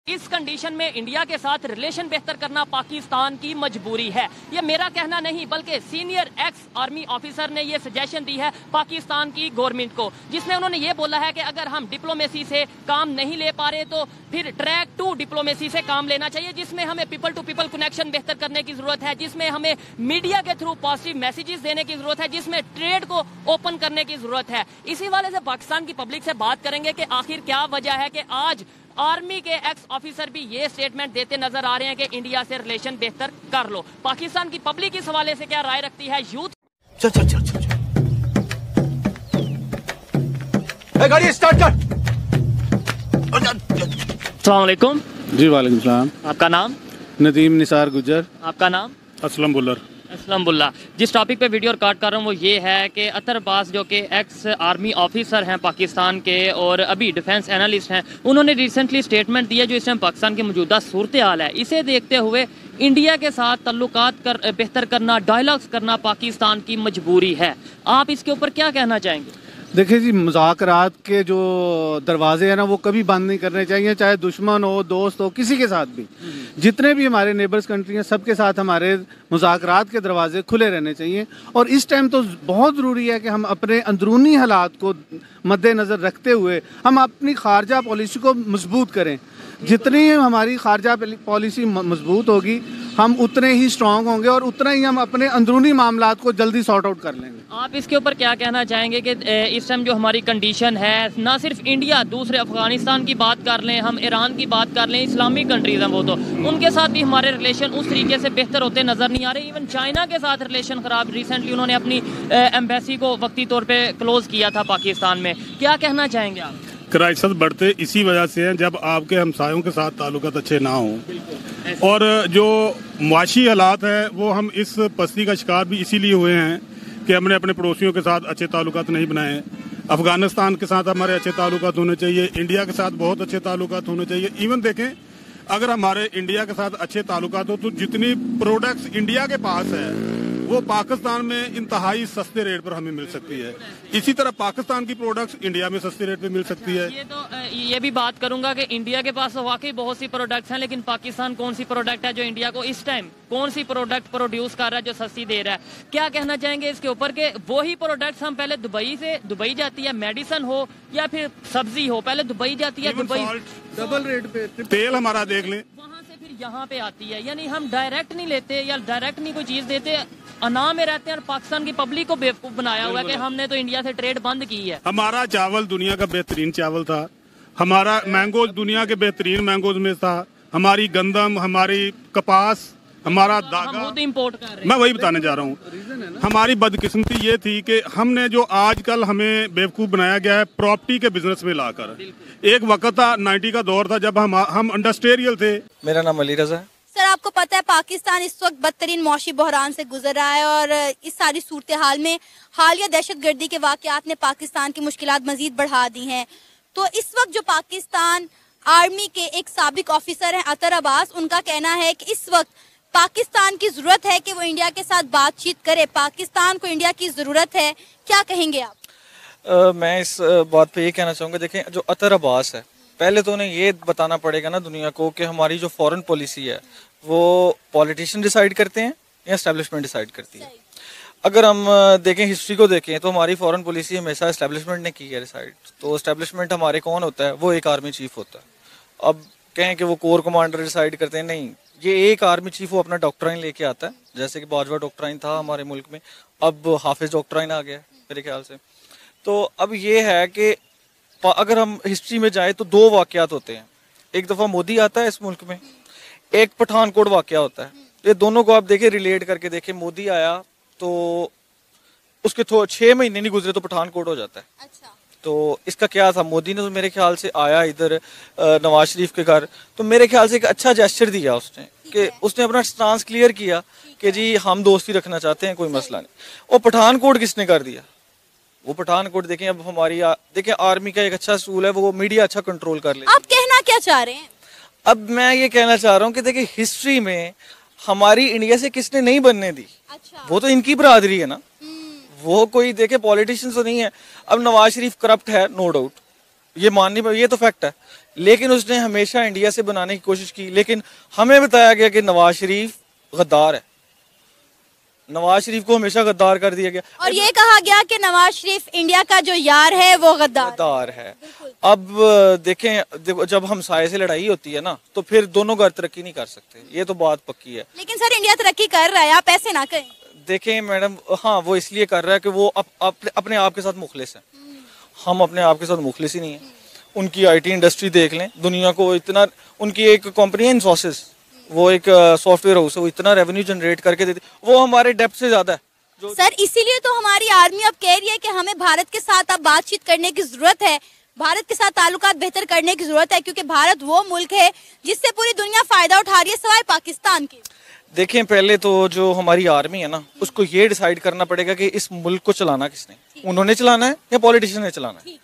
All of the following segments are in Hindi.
इस कंडीशन में इंडिया के साथ रिलेशन बेहतर करना पाकिस्तान की मजबूरी है। ये मेरा कहना नहीं बल्कि सीनियर एक्स आर्मी ऑफिसर ने ये सजेशन दी है पाकिस्तान की गवर्नमेंट को, जिसमें उन्होंने ये बोला है कि अगर हम डिप्लोमेसी से काम नहीं ले पा रहे तो फिर ट्रैक टू डिप्लोमेसी से काम लेना चाहिए, जिसमें हमें पीपल टू पीपल कनेक्शन बेहतर करने की जरूरत है, जिसमें हमें मीडिया के थ्रू पॉजिटिव मैसेजेस देने की जरूरत है, जिसमें ट्रेड को ओपन करने की जरूरत है। इसी वाले से पाकिस्तान की पब्लिक से बात करेंगे कि आखिर क्या वजह है कि आज आर्मी के एक्स ऑफिसर भी ये स्टेटमेंट देते नजर आ रहे हैं कि इंडिया से रिलेशन बेहतर कर लो। पाकिस्तान की पब्लिक इस हवाले से क्या राय रखती है? यूथ चल चल चल चल गाड़ी स्टार्ट कर। अस्सलाम वालेकुम। जी वालेकुम सलाम। आपका नाम? नदीम निसार गुजर। आपका नाम? असलम बुल्लर। असलम बुल्ला। जिस टॉपिक पे वीडियो रिकॉर्ड कर रहा हूँ वो ये है कि अतर अब्बास जो कि एक्स आर्मी ऑफिसर हैं पाकिस्तान के और अभी डिफेंस एनालिस्ट हैं, उन्होंने रिसेंटली स्टेटमेंट दिया जो इस टाइम पाकिस्तान की मौजूदा सूरत हाल है, इसे देखते हुए इंडिया के साथ ताल्लुकात बेहतर करना, डायलॉग्स करना पाकिस्तान की मजबूरी है। आप इसके ऊपर क्या कहना चाहेंगे? देखिए जी, मुज़ाकरात के जो दरवाजे हैं ना वो कभी बंद नहीं करने चाहिए, चाहे दुश्मन हो, दोस्त हो, किसी के साथ भी। जितने भी हमारे नेबर्स कंट्री हैं सबके साथ हमारे मुज़ाकरात के दरवाजे खुले रहने चाहिए। और इस टाइम तो बहुत ज़रूरी है कि हम अपने अंदरूनी हालात को मद्देनज़र रखते हुए हम अपनी खारजा पॉलिसी को मजबूत करें। जितनी हमारी खारजा पॉलिसी मजबूत होगी हम उतने ही स्ट्रांग होंगे और उतना ही हम अपने अंदरूनी मामलात को जल्दी सॉर्ट आउट कर लेंगे। आप इसके ऊपर क्या कहना चाहेंगे कि इस टाइम जो हमारी कंडीशन है, ना सिर्फ इंडिया, दूसरे अफगानिस्तान की बात कर लें, हम ईरान की बात कर लें, इस्लामिक कंट्रीज हैं वो तो उनके साथ भी हमारे रिलेशन उस तरीके से बेहतर होते नज़र नहीं आ रहे। इवन चाइना के साथ रिलेशन ख़राब, रिसेंटली उन्होंने अपनी एम्बेसी को वक्ती तौर पर क्लोज किया था पाकिस्तान में। क्या कहना चाहेंगे आप? क्राइसिस बढ़ते इसी वजह से हैं जब आपके हमसायों के साथ ताल्लुकात अच्छे ना हों, और जो मुआशी हालात हैं वो हम इस पस्ती का शिकार भी इसीलिए हुए हैं कि हमने अपने पड़ोसियों के साथ अच्छे ताल्लुकात नहीं बनाए। अफगानिस्तान के साथ हमारे अच्छे ताल्लुकात होने चाहिए, इंडिया के साथ बहुत अच्छे ताल्लुकात होने चाहिए। इवन देखें, अगर हमारे इंडिया के साथ अच्छे ताल्लुकात हो तो जितनी प्रोडक्ट्स इंडिया के पास है वो पाकिस्तान में इंतहाई सस्ते रेट पर हमें मिल सकती है। इसी तरह पाकिस्तान की प्रोडक्ट्स इंडिया में सस्ते रेट पे मिल सकती है। ये भी बात करूंगा कि इंडिया के पास वाकई बहुत सी प्रोडक्ट्स हैं, लेकिन पाकिस्तान कौन सी प्रोडक्ट है जो इंडिया को इस टाइम कौन सी प्रोडक्ट प्रोड्यूस कर रहा है जो सस्ती दे रहा है? क्या कहना चाहेंगे इसके ऊपर के वही प्रोडक्ट्स हम पहले दुबई जाती है, मेडिसन हो या फिर सब्जी हो, पहले दुबई जाती है, दुबई डबल रेट पे तेल हमारा देख लें, वहाँ से फिर यहाँ पे आती है। यानी हम डायरेक्ट नहीं लेते या डायरेक्ट नहीं कोई चीज देते, अना में रहते हैं और पाकिस्तान की पब्लिक को बेवकूफ बनाया हुआ है कि हमने तो इंडिया से ट्रेड बंद की है। हमारा चावल दुनिया का बेहतरीन चावल था, हमारा मैंगोज दुनिया के बेहतरीन मैंगोज में था, हमारी गंदम, हमारी कपास, हमारा धागा हम इम्पोर्ट कर रहे हैं। मैं वही बताने जा रहा हूँ। हमारी बदकिस्मती ये थी कि हमने जो आजकल हमें बेवकूफ बनाया गया है प्रॉपर्टी के बिजनेस में लाकर। एक वक्त था 90 का दौर था जब हम इंडस्ट्रियल थे। मेरा नाम अली रजा है। सर, आपको पता है पाकिस्तान इस वक्त बदतरीन मौशी बहरान से गुजर रहा है और इस सारी सूरत हाल में हालिया दहशतगर्दी के वाकयात ने पाकिस्तान की मुश्किलात मजीद बढ़ा दी हैं। तो इस वक्त जो पाकिस्तान आर्मी के एक साबिक ऑफिसर हैं अतर अब्बास, उनका कहना है कि इस वक्त पाकिस्तान की जरूरत है कि वो इंडिया के साथ बातचीत करे, पाकिस्तान को इंडिया की जरूरत है। क्या कहेंगे आप? मैं इस बात पे ये कहना चाहूँगा, देखें जो अतर अब्बास है, पहले तो उन्हें ये बताना पड़ेगा ना दुनिया को कि हमारी जो फॉरेन पॉलिसी है वो पॉलिटिशियन डिसाइड करते हैं या एस्टेब्लिशमेंट डिसाइड करती है। अगर हम देखें, हिस्ट्री को देखें तो हमारी फॉरेन पॉलिसी हमेशा एस्टेब्लिशमेंट ने की है डिसाइड। तो एस्टेब्लिशमेंट हमारे कौन होता है? वो एक आर्मी चीफ होता है। अब कहें कि वो कोर कमांडर डिसाइड करते हैं, नहीं, ये एक आर्मी चीफ वो अपना डॉक्ट्राइन लेके आता है, जैसे कि बाजवा डॉक्ट्राइन था हमारे मुल्क में, अब हाफिज डॉक्ट्राइन आ गया मेरे ख्याल से। तो अब ये है कि अगर हम हिस्ट्री में जाए तो दो वाकयात होते हैं। एक दफ़ा मोदी आता है इस मुल्क में, एक पठानकोट वाकया होता है। ये दोनों को आप देखें, रिलेट करके देखें। मोदी आया तो उसके 6 महीने नहीं गुजरे तो पठानकोट हो जाता है। अच्छा। तो इसका क्या था? मोदी ने तो मेरे ख्याल से आया इधर नवाज शरीफ के घर, तो मेरे ख्याल से एक अच्छा जेस्चर दिया उसने कि उसने अपना स्टांस क्लियर किया कि जी हम दोस्ती रखना चाहते हैं, कोई मसला नहीं। और पठानकोट किसने कर दिया? वो पठानकोट देखें, अब हमारी देखें आर्मी का एक अच्छा असूल है, वो मीडिया अच्छा कंट्रोल कर ले। आप कहना क्या चाह रहे हैं? अब मैं ये कहना चाह रहा हूँ कि देखिए हिस्ट्री में हमारी इंडिया से किसने नहीं बनने दी। अच्छा। वो तो इनकी बरादरी है ना, वो कोई देखे पॉलिटिशियन तो नहीं है। अब नवाज शरीफ करप्ट है, नो डाउट, ये माननी, ये तो फैक्ट है, लेकिन उसने हमेशा इंडिया से बनाने की कोशिश की। लेकिन हमें बताया गया कि नवाज शरीफ गद्दार है, नवाज शरीफ को हमेशा गद्दार कर दिया गया और ये कहा गया कि नवाज शरीफ इंडिया का जो यार है वो गद्दार है। अब देखो जब हमसाये से लड़ाई होती है ना तो फिर दोनों घर तरक्की नहीं कर सकते, ये तो बात पक्की है। लेकिन सर इंडिया तरक्की कर रहा है, आप ऐसे ना कहें। देखें मैडम, हाँ वो इसलिए कर रहा है कि वो अपने आप के साथ मुखलिस है। हम अपने आप के साथ मुखलिस ही नहीं है। उनकी आईटी इंडस्ट्री देख लें, दुनिया को इतना, उनकी एक कंपनी है इन्फोसिस, वो एक सॉफ्टवेयर हाउस है, वो इतना रेवेन्यू जनरेट करके देती, वो हमारे डेप्थ से ज्यादा है। सर इसीलिए तो हमारी आर्मी अब कह रही है कि हमें भारत के साथ अब बातचीत करने की जरूरत है, भारत के साथ ताल्लुकात बेहतर करने की जरूरत है, क्योंकि भारत वो मुल्क है जिससे पूरी दुनिया फायदा उठा रही है सिवाय पाकिस्तान के। देखें पहले तो जो हमारी आर्मी है ना, उसको ये डिसाइड करना पड़ेगा कि इस मुल्क को चलाना किसने, उन्होंने चलाना है या पॉलिटिशियन ने चलाना है।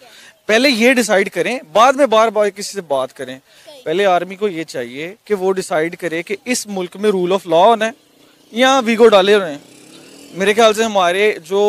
पहले ये डिसाइड करें, बाद में बार बार किसी से बात करें। पहले आर्मी को ये चाहिए कि वो डिसाइड करे कि इस मुल्क में रूल ऑफ लॉ होना है या वीगो डाले हुए हैं। मेरे ख्याल से हमारे जो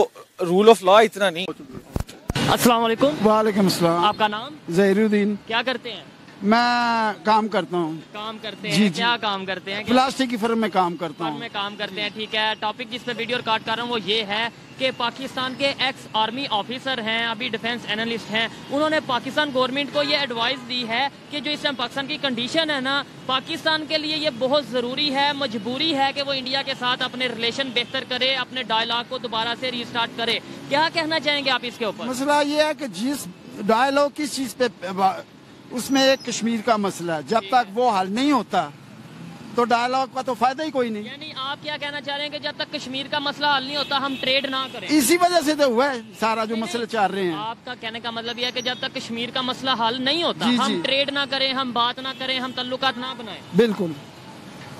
रूल ऑफ लॉ इतना नहीं। अस्सलाम वालेकुम। वालेकुम अस्सलाम। आपका नाम? जहीरुद्दीन। क्या करते हैं? मैं काम करता हूँ। काम करते हैं? जी, क्या काम करते हैं? प्लास्टिक की फर्म में काम करता हूँ। में काम करते हैं, ठीक है। टॉपिक जिस पे वीडियो रिकॉर्ड कर रहा हूँ वो ये है कि पाकिस्तान के एक्स आर्मी ऑफिसर हैं, अभी डिफेंस एनालिस्ट हैं, उन्होंने पाकिस्तान गवर्नमेंट को ये एडवाइस दी है कि जो इस टाइम पाकिस्तान की कंडीशन है ना, पाकिस्तान के लिए ये बहुत ज़रूरी है, मजबूरी है कि वो इंडिया के साथ अपने रिलेशन बेहतर करे, अपने डायलॉग को दोबारा से रीस्टार्ट करे। क्या कहना चाहेंगे आप इसके ऊपर? मसला ये है कि जिस डायलॉग किस चीज पे, उसमें एक कश्मीर का मसला है, जब तक वो हल नहीं होता तो डायलॉग का तो फायदा ही कोई नहीं। यानी आप क्या कहना चाह रहे हैं कि जब तक कश्मीर का मसला हल नहीं होता हम ट्रेड ना करें? इसी वजह से तो हुआ है सारा जो मसले चल रहे हैं। आपका कहने का मतलब यह है कि जब तक कश्मीर का मसला हल नहीं होता जी, हम जी। ट्रेड ना करें, हम बात ना करें, हम तल्लुकात ना बनाएं। बिल्कुल।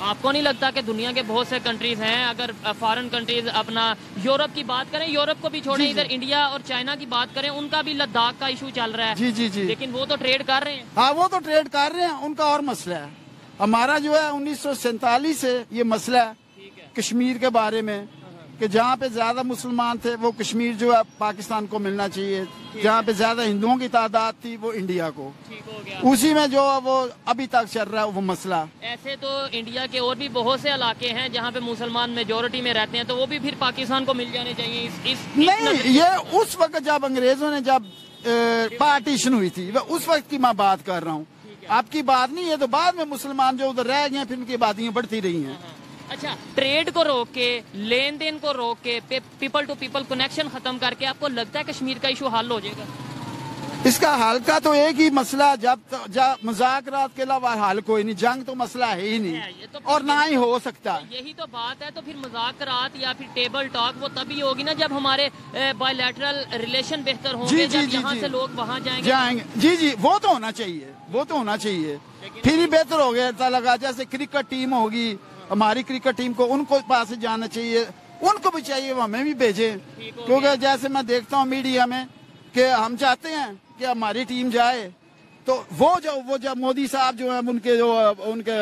आपको नहीं लगता कि दुनिया के बहुत से कंट्रीज हैं, अगर फॉरेन कंट्रीज अपना यूरोप की बात करें, यूरोप को भी छोड़ें, इधर इंडिया और चाइना की बात करें, उनका भी लद्दाख का इशू चल रहा है। जी जी जी। लेकिन वो तो ट्रेड कर रहे हैं। हाँ वो तो ट्रेड कर रहे हैं, उनका और मसला है। हमारा जो है 1947 से ये मसला है कश्मीर के बारे में कि जहाँ पे ज्यादा मुसलमान थे वो कश्मीर जो है पाकिस्तान को मिलना चाहिए, जहाँ पे ज्यादा हिंदुओं की तादाद थी वो इंडिया को, उसी में जो है वो अभी तक चल रहा है वो मसला। ऐसे तो इंडिया के और भी बहुत से इलाके हैं जहाँ पे मुसलमान मेजोरिटी में रहते हैं, तो वो भी फिर पाकिस्तान को मिल जाने चाहिए। इस नहीं, ये उस वक्त जब अंग्रेजों ने जब पार्टीशन हुई थी उस वक्त की मैं बात कर रहा हूँ, आपकी बात नहीं है। तो बाद में मुसलमान जो उधर रह गए फिर उनकी बातें बढ़ती रही हैं। अच्छा, ट्रेड को रोक के, लेन देन को रोक के, पीपल टू पीपल कनेक्शन खत्म करके आपको लगता है कश्मीर का इशू हल हो जाएगा? इसका हल का तो एक ही मसला, जब मुज़ाकरात के अलावा हल कोई नहीं, जंग तो मसला है ही नहीं तो और ना ही हो सकता। यही तो बात है। तो फिर मुज़ाकरात या फिर टेबल टॉक वो तभी होगी ना जब हमारे बायलैटरल रिलेशन बेहतर होंगे, जब यहाँ से लोग वहाँ जाएंगे। जी जी, वो तो होना चाहिए, वो तो होना चाहिए, फिर ही बेहतर हो गया लगा। जैसे क्रिकेट टीम होगी, हमारी क्रिकेट टीम को उनको पास जाना चाहिए, उनको भी चाहिए वो हमें भी भेजे, क्योंकि जैसे मैं देखता हूँ मीडिया में कि हम चाहते हैं कि हमारी टीम जाए, तो वो जब मोदी साहब जो है उनके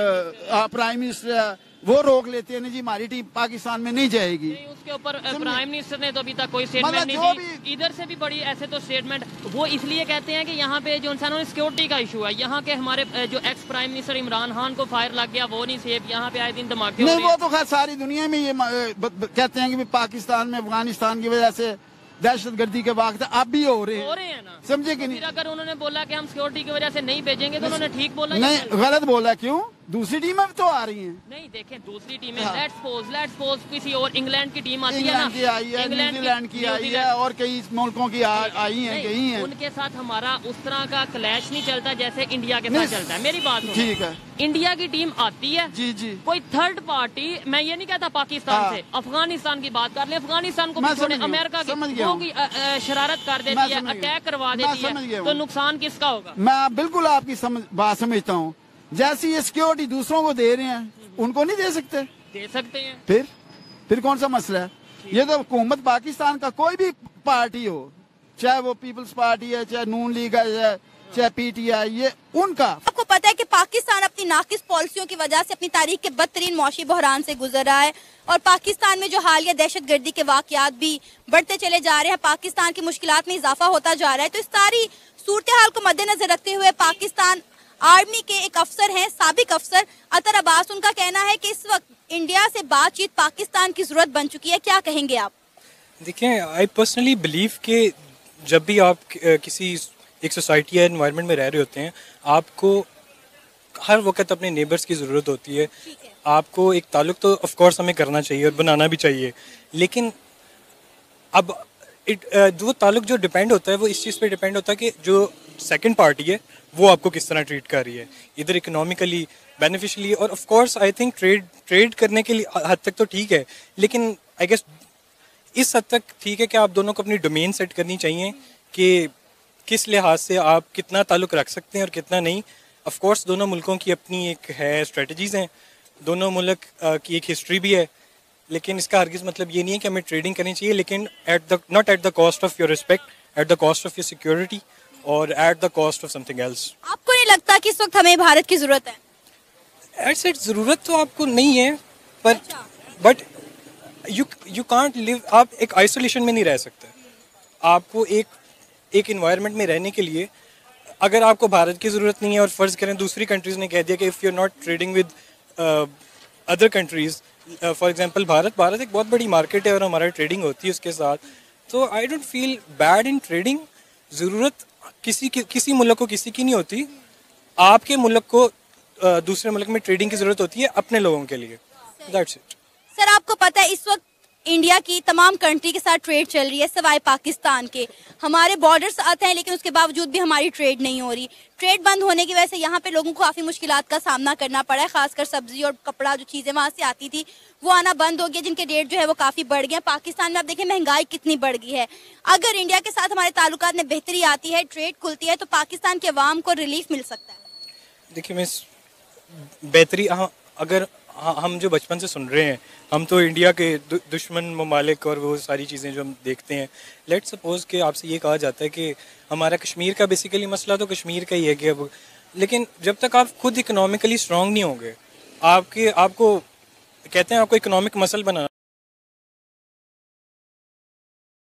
प्राइम मिनिस्टर है वो रोक लेते हैं, नहीं जी हमारी टीम पाकिस्तान में नहीं जाएगी। उसके ऊपर प्राइम मिनिस्टर ने तो अभी तक कोई स्टेटमेंट नहीं दी। इधर से भी बड़ी ऐसे तो स्टेटमेंट वो इसलिए कहते हैं कि यहाँ पे जो इंसानों सिक्योरिटी का इशू है, यहाँ के हमारे जो ex prime minister Imran Khan को फायर लग गया, वो नहीं सेफ, यहाँ पे आए दिन धमाके नहीं, वो तो खैर सारी दुनिया में ये कहते हैं कि पाकिस्तान में अफगानिस्तान की वजह से दहशतगर्दी के वाक़ अब भी हो रहे हैं ना, समझे कि नहीं? अगर उन्होंने बोला कि हम सिक्योरिटी की वजह से नहीं भेजेंगे तो उन्होंने ठीक बोला? नहीं, गलत बोला। क्यों? दूसरी टीमें तो आ रही हैं। नहीं देखें, दूसरी टीमें लेट्स सपोज किसी और इंग्लैंड की टीम आती है ना, इंग्लैंड की आई है, न्यूजीलैंड की आई है और कई मुल्कों की आई हैं, गई हैं। उनके साथ हमारा उस तरह का क्लैश नहीं चलता जैसे इंडिया के साथ चलता है। मेरी बात ठीक है, इंडिया की टीम आती है, जी जी, कोई थर्ड पार्टी, मैं ये नहीं कहता पाकिस्तान से, अफगानिस्तान की बात कर ले, अफगानिस्तान को अमेरिका की शरारत कर देती है, अटैक करवा देती है, तो नुकसान किसका होगा? मैं बिल्कुल आपकी बात समझता हूँ। जैसी ये सिक्योरिटी दूसरों को दे रहे हैं उनको नहीं दे सकते? दे सकते हैं। फिर कौन सा मसला है? ये तो हुकूमत पाकिस्तान का कोई भी पार्टी हो, चाहे वो पीपल्स पार्टी है, चाहे नून लीग है, चाहे पीटीआई, ये उनका। आपको पता है कि पाकिस्तान अपनी नाकिस पॉलिसियों की वजह से अपनी तारीख के बदतरीन मौशी बहरान से गुजर रहा है और पाकिस्तान में जो हालिया दहशतगर्दी के वाकयात भी बढ़ते चले जा रहे हैं, पाकिस्तान की मुश्किलात में इजाफा होता जा रहा है। तो इस सारी सूरत हाल को मद्देनजर रखते हुए पाकिस्तान आर्मी के एक अफसर हैं, साबिक अफसर अतर अब्बास। उनका कहना है कि इस वक्त इंडिया से बातचीत पाकिस्तान की जरूरत बन चुकी है। क्या कहेंगे आप? देखिए, आई पर्सनली बिलीव कि जब भी आप किसी एक सोसाइटी या एनवायरनमेंट में रह रहे होते हैं, आपको हर वक्त अपने नेबर्स की ज़रूरत होती है। आपको एक ताल्लुक तो ऑफ कोर्स हमें करना चाहिए और बनाना भी चाहिए, लेकिन अब जो ताल्लुक जो डिपेंड होता है वो इस चीज़ पे डिपेंड होता है कि जो सेकंड पार्टी है वो आपको किस तरह ट्रीट कर रही है, इधर इकोनॉमिकली, बेनिफिशियली। और of course I think trade करने के लिए हद तक तो ठीक है, लेकिन आई गेस इस हद तक ठीक है कि आप दोनों को अपनी डोमेन सेट करनी चाहिए कि किस लिहाज से आप कितना ताल्लुक रख सकते हैं और कितना नहीं। ऑफ कोर्स दोनों मुल्कों की अपनी एक है स्ट्रेटजीज़ हैं, दोनों मुल्क की एक हिस्ट्री भी है, लेकिन इसका हरगिज़ मतलब ये नहीं है कि हमें ट्रेडिंग करनी चाहिए, लेकिन not at the cost of your respect, at the cost of your security और at the cost of something else. आपको नहीं लगता कि इस वक्त हमें भारत की जरूरत है? एट ज़रूरत तो आपको नहीं है, पर बट यू कांट लिव, आप एक आइसोलेशन में नहीं रह सकते। आपको एक इन्वायरमेंट में रहने के लिए अगर आपको भारत की ज़रूरत नहीं है और फ़र्ज़ करें दूसरी कंट्रीज़ ने कह दिया कि if you are not trading with other countries, for example Bharat एक बहुत बड़ी मार्केट है और हमारा ट्रेडिंग होती है उसके साथ, तो I don't feel bad in trading. ज़रूरत किसी मुल्क को किसी की नहीं होती, आपके मुल्क को दूसरे मुल्क में ट्रेडिंग की ज़रूरत होती है अपने लोगों के लिए। That's it. सर, आपको पता है इस वक्त इंडिया की तमाम कंट्री के साथ ट्रेड चल रही है सिवाय पाकिस्तान के। हमारे बॉर्डर्स आते हैं लेकिन उसके बावजूद भी हमारी ट्रेड नहीं हो रही। ट्रेड बंद होने की वजह से यहाँ पे लोगों को काफ़ी मुश्किलात का सामना करना पड़ा है, खासकर सब्जी और कपड़ा जो चीज़ें वहाँ से आती थी वो आना बंद हो गया, जिनके रेट जो है वो काफ़ी बढ़ गए हैं। पाकिस्तान में आप देखें महंगाई कितनी बढ़ गई है। अगर इंडिया के साथ हमारे ताल्लुकात में बेहतरी आती है, ट्रेड खुलती है, तो पाकिस्तान के अवाम को रिलीफ मिल सकता है। देखिए मिस, बेहतरी अगर हम जो बचपन से सुन रहे हैं, हम तो इंडिया के दुश्मन ममालिक और वो सारी चीज़ें जो हम देखते हैं, लेट्स सपोज कि आपसे ये कहा जाता है कि हमारा कश्मीर का बेसिकली मसला तो कश्मीर का ही है कि अब, लेकिन जब तक आप खुद इकोनॉमिकली स्ट्रांग नहीं होंगे, आपको कहते हैं आपको इकोनॉमिक मसल बनाना